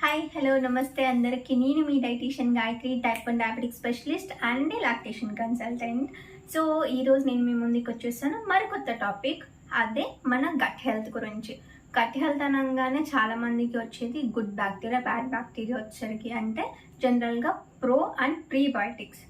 Hi hello నమస్తే అందరికీ. నేను మీ dietitian Gayathri, type 1 diabetic specialist and lactation consultant. So ఈరోజు నేను మీ ముందుకు వచ్చేసాను మరికొత్త టాపిక్, అదే మన గట్ హెల్త్ గురించి. గట్ హెల్త్ అనగానే చాలామందికి వచ్చేది గుడ్ బ్యాక్టీరియా, బ్యాడ్ బ్యాక్టీరియా వచ్చరికి అంటే జనరల్గా ప్రో అండ్ ప్రీబయోటిక్స్.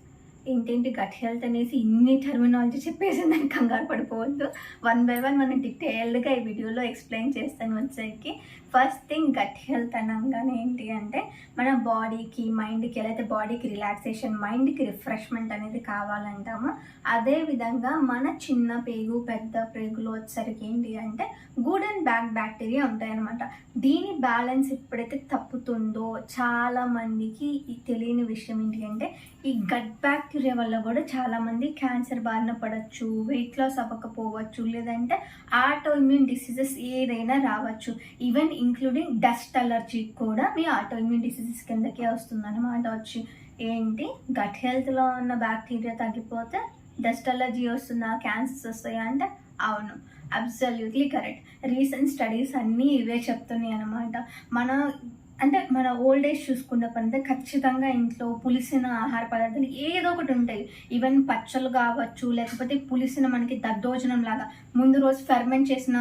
ఏంటేంటి గట్ హెల్త్ అనేసి ఇన్ని టర్మినాలజీ చెప్పేసి దానికి కంగారు పడిపోవద్దు. వన్ బై వన్ మనం డీటెయిల్డ్గా ఈ వీడియోలో ఎక్స్ప్లెయిన్ చేస్తాను వచ్చేసరికి. ఫస్ట్ థింగ్, గట్ హెల్త్ అనగానే ఏంటి అంటే మన బాడీకి మైండ్కి ఎలా అయితే బాడీకి రిలాక్సేషన్, మైండ్కి రిఫ్రెష్మెంట్ అనేది కావాలంటామో అదేవిధంగా మన చిన్న పేగు పెద్ద పేగులో వచ్చేసరికి ఏంటి అంటే గుడ్ అండ్ బ్యాడ్ బ్యాక్టీరియా ఉంటాయన్నమాట. దీని బ్యాలెన్స్ ఎప్పుడైతే తప్పుతుందో చాలామందికి తెలియని విషయం ఏంటి అంటే ఈ గట్ బ్యాక్టీరియా వల్ల కూడా చాలామంది క్యాన్సర్ బారిన పడవచ్చు, వెయిట్ లాస్ అవ్వకపోవచ్చు, లేదంటే ఆటో ఇమ్యూన్ డిసీజెస్ ఏదైనా రావచ్చు. ఈవెన్ ఇంక్లూడింగ్ డస్ట్ అలర్జీ కూడా మీ ఆటో ఇమ్యూన్ డిసీజెస్ కిందకే వస్తుందన్నమాట. వచ్చి ఏంటి గట్ హెల్త్లో ఉన్న బ్యాక్టీరియా తగ్గిపోతే డస్ట్ అలర్జీ వస్తుందా, క్యాన్సర్స్ వస్తాయా అంటే అవును, అబ్సల్యూట్లీ కరెక్ట్. రీసెంట్ స్టడీస్ అన్నీ ఇవే చెప్తున్నాయి అనమాట. మన ఓల్డ్ ఏజ్ చూసుకున్నప్పుడంటే ఖచ్చితంగా ఇంట్లో పులిసిన ఆహార పదార్థాలు ఏదో ఒకటి ఉంటాయి. ఈవెన్ పచ్చళ్ళు కావచ్చు, లేకపోతే పులిసిన మనకి దద్దోజనం లాగా ముందు రోజు ఫెర్మెంట్ చేసిన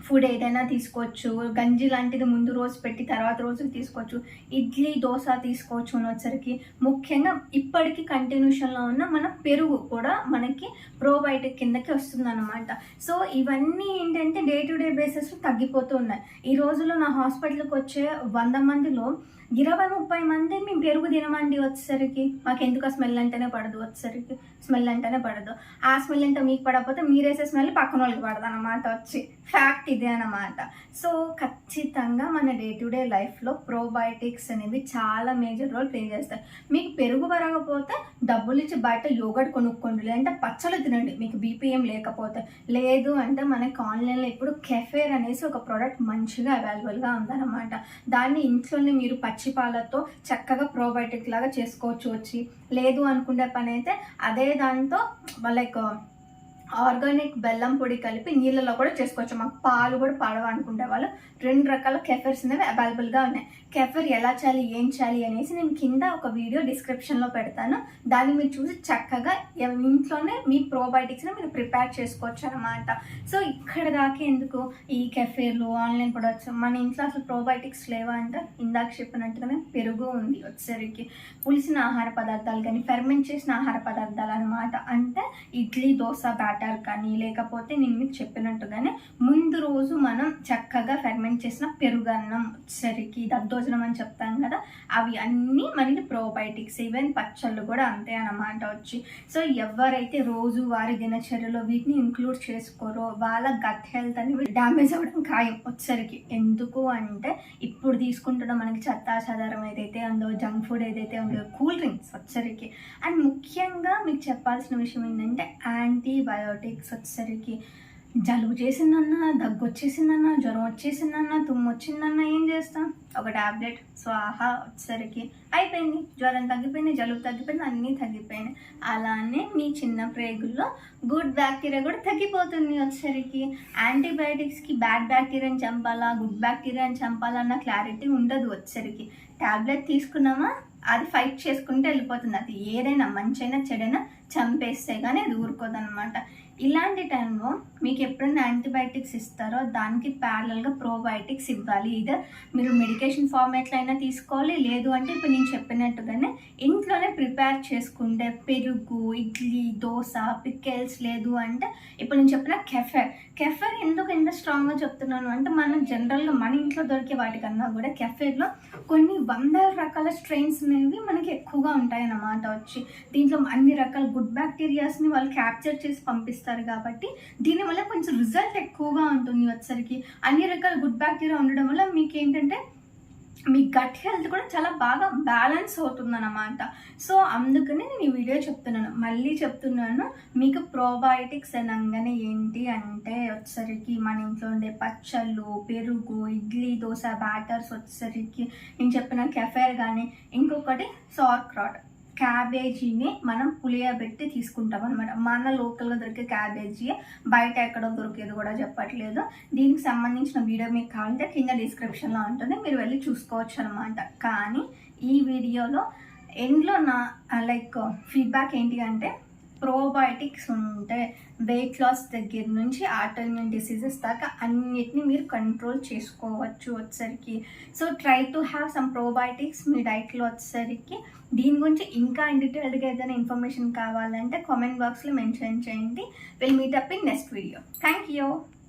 ఫుడ్ ఏదైనా తీసుకోవచ్చు. గంజి లాంటిది ముందు రోజు పెట్టి తర్వాత రోజు తీసుకోవచ్చు. ఇడ్లీ దోశ తీసుకోవచ్చు. వచ్చరికి ముఖ్యంగా ఇప్పటికీ కంటిన్యూషన్లో ఉన్న మన పెరుగు కూడా మనకి ప్రోబయోటిక్ కిందకి వస్తుందన్నమాట. సో ఇవన్నీ ఏంటంటే డే టు డే బేసిస్లో తగ్గిపోతూ ఉన్నాయి. ఈ రోజుల్లో నా హాస్పిటల్కి వచ్చే 100 మందిలో 20-30 మంది మేము పెరుగు తినమండి. వచ్చేసరికి మాకు ఎందుకు ఆ స్మెల్ అంటేనే పడదు. వచ్చేసరికి స్మెల్ అంటేనే పడదు. ఆ స్మెల్ అంటే మీకు పడకపోతే మీరేసే స్మెల్ పక్కన వాళ్ళకి పడదు అనమాట. వచ్చి ఫ్యాక్ట్ ఇదే అనమాట. సో ఖచ్చితంగా మన డే టు డే లైఫ్లో ప్రోబయోటిక్స్ అనేవి చాలా మేజర్ రోల్ ప్లే చేస్తాయి. మీకు పెరుగు పరగకపోతే డబ్బులు ఇచ్చి బయట యోగర్ట్ కొనుక్కోండి, లేదంటే పచ్చళ్ళు తినండి మీకు బీపీఎం లేకపోతే. లేదు అంటే మనకి ఆన్లైన్లో ఇప్పుడు కెఫేర్ అనేసి ఒక ప్రోడక్ట్ మంచిగా అవైలబుల్గా ఉందన్నమాట. దాన్ని ఇంట్లోనే మీరు పచ్చిపాలతో చక్కగా ప్రోబయోటిక్ లాగా చేసుకోవచ్చు. వచ్చి లేదు అనుకునే పని అయితే అదే దాంతో లైక్ ఆర్గానిక్ బెల్లం పొడి కలిపి నీళ్ళలో కూడా చేసుకోవచ్చు. మాకు పాలు కూడా పడవ అనుకుంటే వాళ్ళు 2 రకాల కెఫెర్స్ అనేవి అవైలబుల్గా ఉన్నాయి. కెఫెర్ ఎలా చేయాలి ఏం చేయాలి అనేసి నేను కింద ఒక వీడియో డిస్క్రిప్షన్లో పెడతాను. దాన్ని మీరు చూసి చక్కగా ఇంట్లోనే మీ ప్రోబయోటిక్స్ని మీరు ప్రిపేర్ చేసుకోవచ్చు అనమాట. సో ఇక్కడ దాకా ఎందుకు ఈ కెఫేర్లు ఆన్లైన్ ప్రొడక్ట్స్, మన ఇంట్లో అసలు ప్రోబయోటిక్స్ లేవా అంటే ఇందాక చెప్పినట్టుగానే పెరుగు ఉంది. వచ్చేసరికి పులిసిన ఆహార పదార్థాలు కానీ ఫెర్మెంట్ చేసిన ఆహార పదార్థాలు అనమాట. అంటే ఇడ్లీ దోశ బ్యాటర్ కానీ, లేకపోతే నేను మీకు చెప్పినట్టుగానే ముందు రోజు మనం చక్కగా ఫెర్మెంట్ చేసిన పెరుగన్నం, వచ్చేసరికి దద్దోజనం అని చెప్తాం కదా, అవి అన్నీ మనకి ప్రోబయోటిక్స్. ఈవెన్ పచ్చళ్ళు కూడా అంతే అన్నమాట. వచ్చి సో ఎవరైతే రోజు వారి దినచర్యలో వీటిని ఇంక్లూడ్ చేసుకోరో వాళ్ళ గట్ హెల్త్ అనేది డ్యామేజ్ అవ్వడం ఖాయం. వచ్చేసరికి ఎందుకు అంటే ఇప్పుడు తీసుకుంటున్న మనకి చెత్తా చెదారం ఏదైతే ఉందో, జంక్ ఫుడ్ ఏదైతే ఉందో, కూల్ డ్రింక్స్ వచ్చేసరికి. అండ్ ముఖ్యంగా మీకు చెప్పాల్సిన విషయం ఏంటంటే యాంటీబయోటిక్స్. వచ్చేసరికి జలుబు చేసిందన్నా, దగ్గు వచ్చేసిందన్నా, జ్వరం వచ్చేసిందన్నా, తుమ్ము వచ్చిందన్నా ఏం చేస్తాం? ఒక ట్యాబ్లెట్. సో ఆహా వచ్చేసరికి అయిపోయింది, జ్వరం తగ్గిపోయింది, జలుబు తగ్గిపోయింది, అన్నీ తగ్గిపోయినాయి. అలానే మీ చిన్న ప్రేగుల్లో గుడ్ బ్యాక్టీరియా కూడా తగ్గిపోతుంది. వచ్చేసరికి యాంటీబయాటిక్స్కి బ్యాడ్ బ్యాక్టీరియాని చంపాలా, గుడ్ బ్యాక్టీరియాని చంపాలా అన్న క్లారిటీ ఉండదు. వచ్చేసరికి ట్యాబ్లెట్ తీసుకున్నామా అది ఫైట్ చేసుకుంటే వెళ్ళిపోతుంది. అది ఏదైనా మంచైనా చెడైనా చంపేస్తే కానీ అది ఊరుకోదన్నమాట. ఇలాంటి టైంలో మీకు ఎప్పుడైనా యాంటీబయాటిక్స్ ఇస్తారో దానికి ప్యారలల్గా ప్రోబయోటిక్స్ ఇవ్వాలి. ఇదర్ మీరు మెడికేషన్ ఫార్మేట్లో అయినా తీసుకోవాలి, లేదు అంటే ఇప్పుడు నేను చెప్పినట్టుగానే ఇంట్లోనే ప్రిపేర్ చేసుకుంటే పెరుగు, ఇడ్లీ దోశ, పికెల్స్, లేదు అంటే ఇప్పుడు నేను చెప్పిన కెఫెర్ ఎందుకు ఎంత స్ట్రాంగ్గా చెప్తున్నాను అంటే మనం జనరల్గా మన ఇంట్లో దొరికే వాటికన్నా కూడా కెఫెర్లో కొన్ని 100 రకాల స్ట్రెయిన్స్ అనేవి మనకి ఎక్కువగా ఉంటాయన్నమాట. వచ్చి దీంట్లో అన్ని రకాల గుడ్ బ్యాక్టీరియాస్ని వాళ్ళు క్యాప్చర్ చేసి పంపిస్తారు కాబట్టి దీనివల్ల కొంచెం రిజల్ట్ ఎక్కువగా ఉంటుంది. వచ్చేసరికి అన్ని రకాల గుడ్ బ్యాక్టీరియా ఉండడం వల్ల మీకు ఏంటంటే మీ గట్ హెల్త్ కూడా చాలా బాగా బ్యాలెన్స్ అవుతుందన్నమాట. సో అందుకని నేను ఈ వీడియో చెప్తున్నాను, మళ్ళీ చెప్తున్నాను. మీకు ప్రోబయోటిక్స్ అనగానే ఏంటి అంటే వచ్చేసరికి మన ఇంట్లో ఉండే పచ్చళ్ళు, పెరుగు, ఇడ్లీ దోశ బ్యాటర్స్, వచ్చేసరికి నేను చెప్పిన కెఫేర్ కానీ, ఇంకొకటి సార్క్రాట్. క్యాబేజీని మనం పులియబెట్టి తీసుకుంటాం అనమాట. మన లోకల్గా దొరికే క్యాబేజీ, బయట ఎక్కడో దొరికేది కూడా చెప్పట్లేదు. దీనికి సంబంధించిన వీడియో మీకు కావాలంటే కింద డిస్క్రిప్షన్లో ఉంటుంది, మీరు వెళ్ళి చూసుకోవచ్చు అనమాట. కానీ ఈ వీడియోలో ఎండ్లో నా ఫీడ్బ్యాక్ ఏంటి అంటే, ప్రోబయోటిక్స్ ఉంటే వెయిట్ లాస్ దగ్గర నుంచి ఆటోఇమ్యూన్ డిసీజెస్ దాకా అన్నిటిని మీరు కంట్రోల్ చేసుకోవచ్చు వచ్చేసరికి. So try to have some probiotics మీ డైట్లో వచ్చేసరికి. దీని గురించి ఇంకా డీటెయిల్డ్గా ఏదైనా ఇన్ఫర్మేషన్ కావాలంటే కామెంట్ బాక్స్లో మెన్షన్ చేయండి. Will meet up in next video. Thank you.